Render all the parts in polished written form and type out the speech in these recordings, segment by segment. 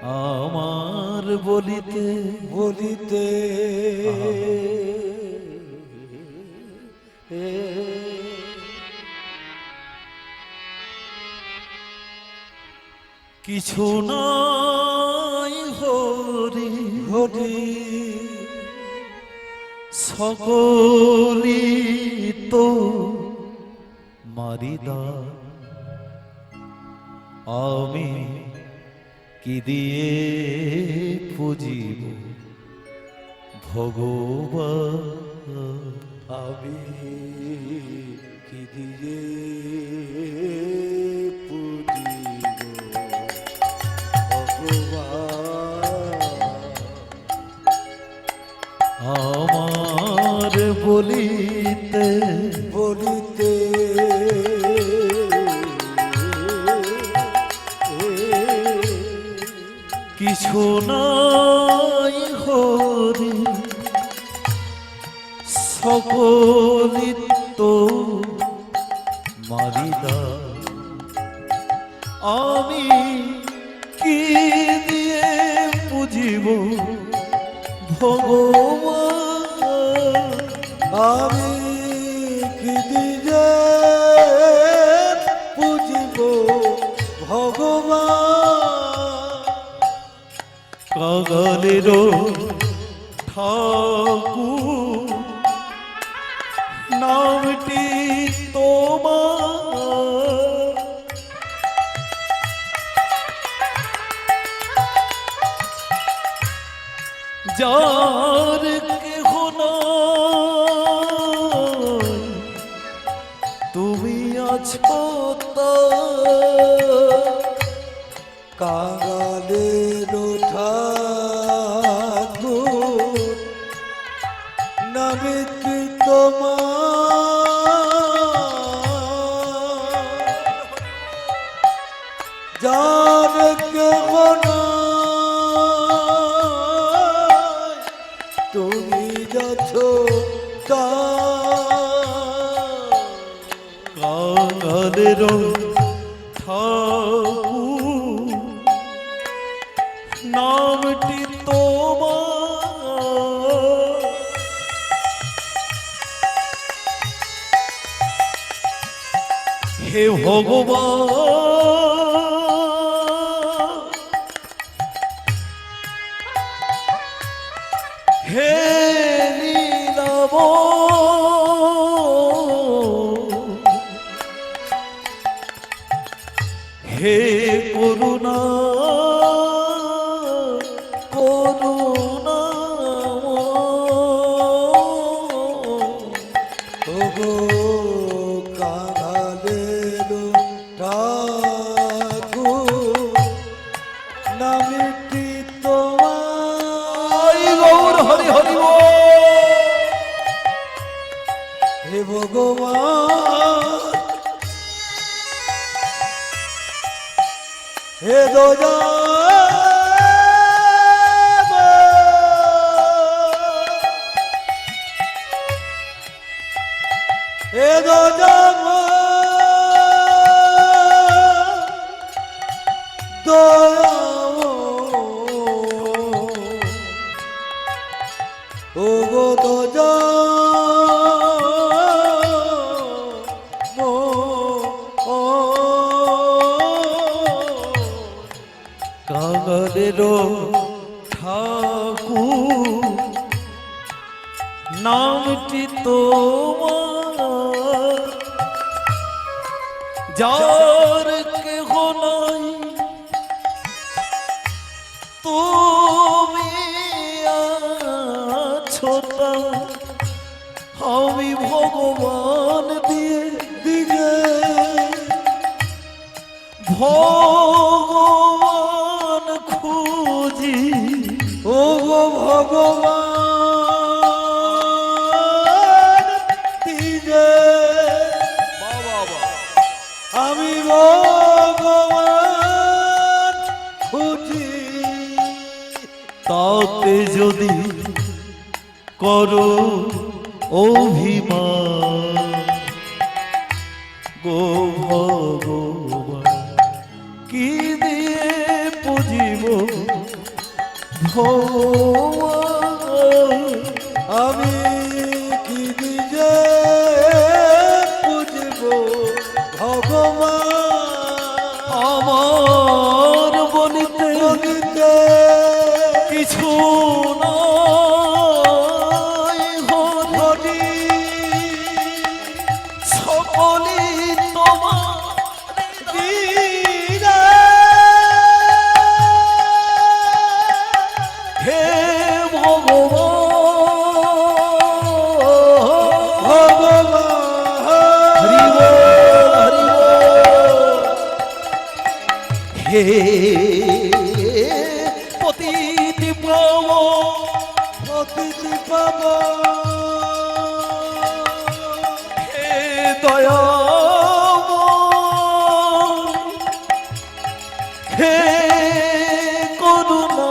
আমার বলিতে বলিতে কিছু নাই হরি হরি সকলি তো মারিদা আমি কি দিয়ে পুজিব ভগবান আমি কি দিয়ে পুজিব ভগবান আমার বলিতে বলিতে কিছু নাই হরি সকলি তো মারিদা আমি কি দিয়ে পুজিব ভগবান আমি কি দিয়ে পুজিব ভগবান কাগালের ঠাকুর নামটি তোমার যার কেহ নাই তুমি আছো কাঙালের ঠাকুর নামে কি তোমার যার কেহ নাই তুমি যাচ্ছ কাঙালের ঠাকুর নামটি তোমার হে ভগবান হে নীলাভ হে করুণা করুণা ওগো কাঙালের ঠাকুর নামটি তোমার গৌর হরি হরি হে ভগবান হে দোজা হে দোজা দয়া ও গো দোজা কাঙালের ঠাকুর নামটি তোমার যার কেহ নাই তুমি আছো আমি ভগবান দিয়ে দিগে ভগবান খুঁজি ও গো ভগবান দিগে আমি ভগবান খুঁজি তাতে যদি করো অভিমান গো ভগবান কি দিয়ে পুজি পুজিব ভগবান আমি কি নিজে বুঝব ভগবান আমার বলিতে বলিতে কিছু নাই হরি সকলি তোমার দীনা হে ভগবান ভগবান হরি বল, হরি বল। হে পতিতি প্রভ অতিথি পাব হে দয়াময় হে করুণা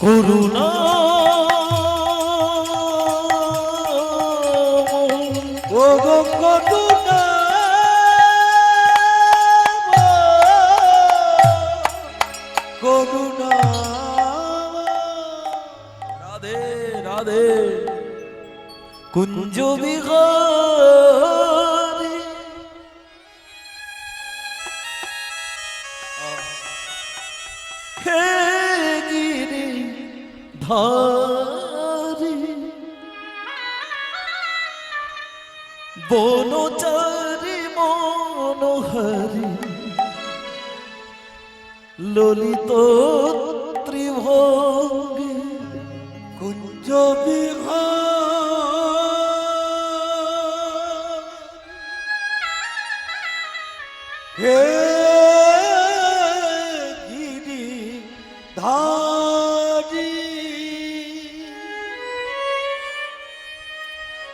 করুণা ও গো করুণা করুণা রাধে রাধে কুঞ্জ বিহারী হে গিরি ধারি বনচারী মনোহরি ললিত ত্রিভঙ্গী কুঞ্জ বিহার হে গিরি ধারি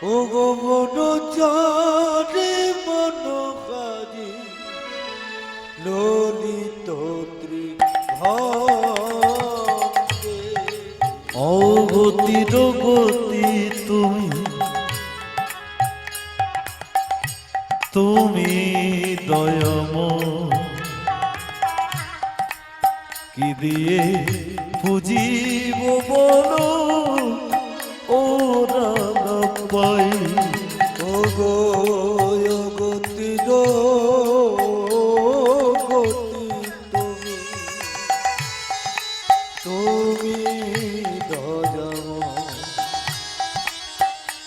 ও গো বনচারী মনোহরি ললিত ত্রিভঙ্গে অগতির গতি তুমি তুমি দয়াময় কি দিয়ে পুজিব বলো ও রাগ পাই ও গো গতি তুমি তুমি দয়াময়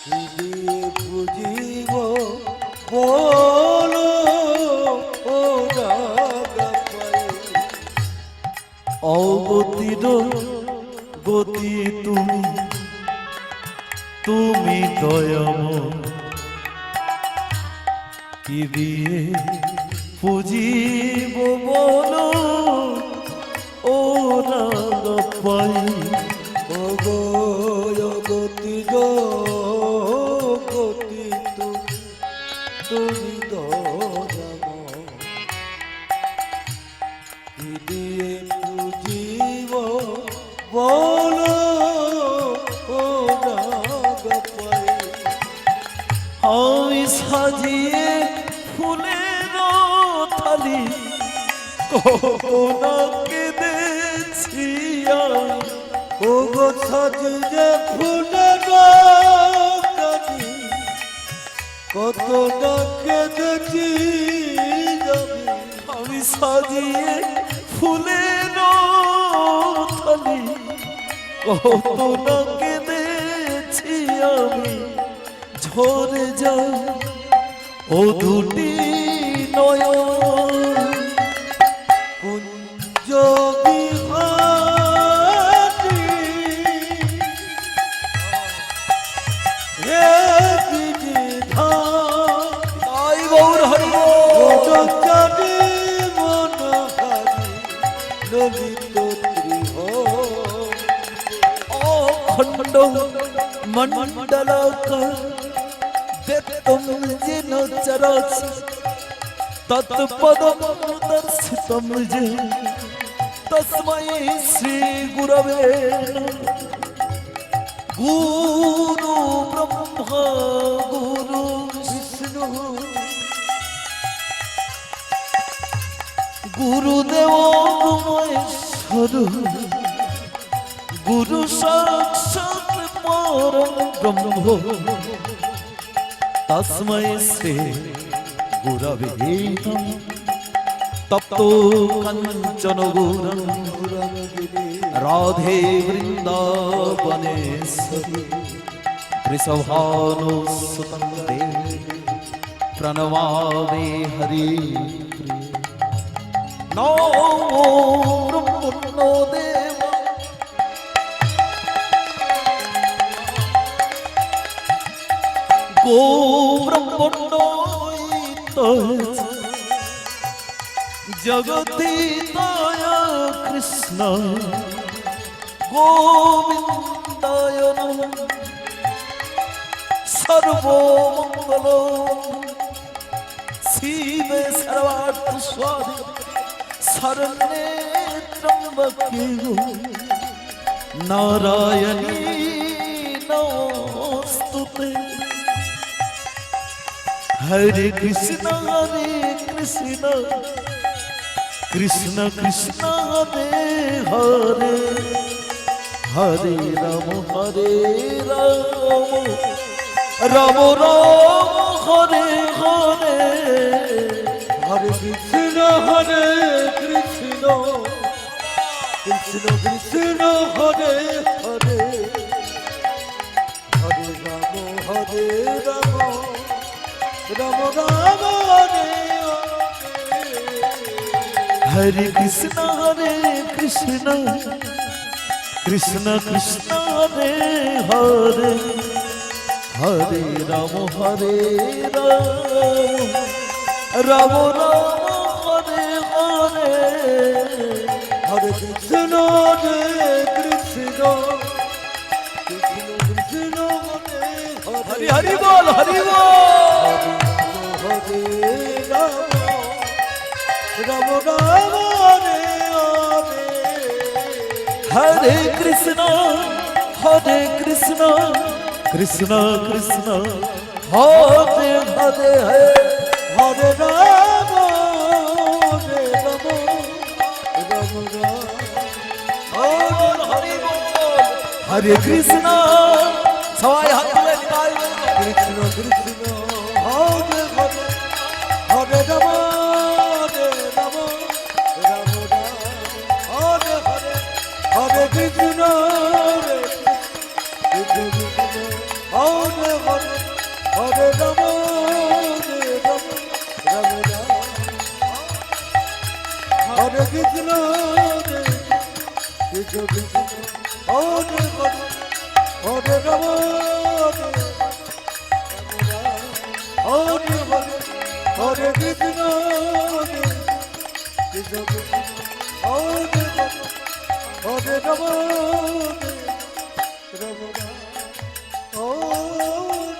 কি দিয়ে বুঝিব বলো ও রাগ পাই অগতির গতি তুমি তুমি দয়াময় কি দিয়ে পুজিব বলো ও রাগ পাই ও গো গতি তুমি দয়াময় কি দিয়ে বুঝিব বলো ও রাগ পাই আমি সাজিয়ে ফুলের থালি কখনো কেঁদেছি আমি ও গো সাজিয়ে ফুলের কালি কত না কেঁদেছি যাবি আমি সাজিয়ে ফুলের থালি কত না কেঁদেছি আমি ঝরে যায় ও দুটি নয়ন কুঞ্জ বিহারী হে বিধান তাই গৌর হরি চারি মনোহারি ললিত অখণ্ড মণ্ডলাকার বেত্তম যেন চরাচ তৎপদম দর্শিতম যে তস্मै শ্রী গুরবে গুরু ব্রহ্মা গুরু বিষ্ণু গুরুদেব মহেশ্বর গুরু সাক্ষাৎ পরম ব্রহ্ম তস্मै শ্রী গুরবে নমঃ। তপ্ত কাঞ্চন গৌরং রাধে বৃন্দাবনেশ্বরী বৃষভানুসুतं দেবী প্রণমামি হরি নমো ব্রহ্মণো দেব গো ব্রহ্মণো জগতীতায় কৃষ্ণ গোবিন্দায় নমঃ। সর্বমঙ্গল শিবে সর্বার্থ স্বাধীন শরণ্যে ত্র্যম্বকে নারায়ণী নমস্তুতে। হরে কৃষ্ণ কৃষ্ণ কৃষ্ণ হরে হরে হরে রাম রাম রাম হরে হরে। হরে কৃষ্ণ কৃষ্ণ কৃষ্ণ হরে হরে হরে রাম রাম রাম রাম হরে হরে কৃষ্ণ কৃষ্ণ কৃষ্ণ হরে হরে হরে রাম রাম রাম হরে হরে। হরে কৃষ্ণ কৃষ্ণ কৃষ্ণ হরে হরি হরি বল হরি বল। হরে রাম রাম রাম হরে হরে হরে কৃষ্ণ কৃষ্ণ কৃষ্ণ হরে হরে হরে রাম রাম রাম রাম হরি বল। হরে কৃষ্ণ সবাই হাত তুলে নিতাই বল। কৃষ্ণ কৃষ্ণ হরে হরে হরে রাম রাম রাম রাম হরে হরে হরে কৃষ্ণ কৃষ্ণ কৃষ্ণ হরে হরে হরে রাম রাম রাম রাম হরে কৃষ্ণ কৃষ্ণ কৃষ্ণ হরে হরে হরে রাম হরে হরে হরে কৃষ্ণ কৃষ্ণ কৃষ্ণ হরে হরে হরে রাম রাম রাম হরে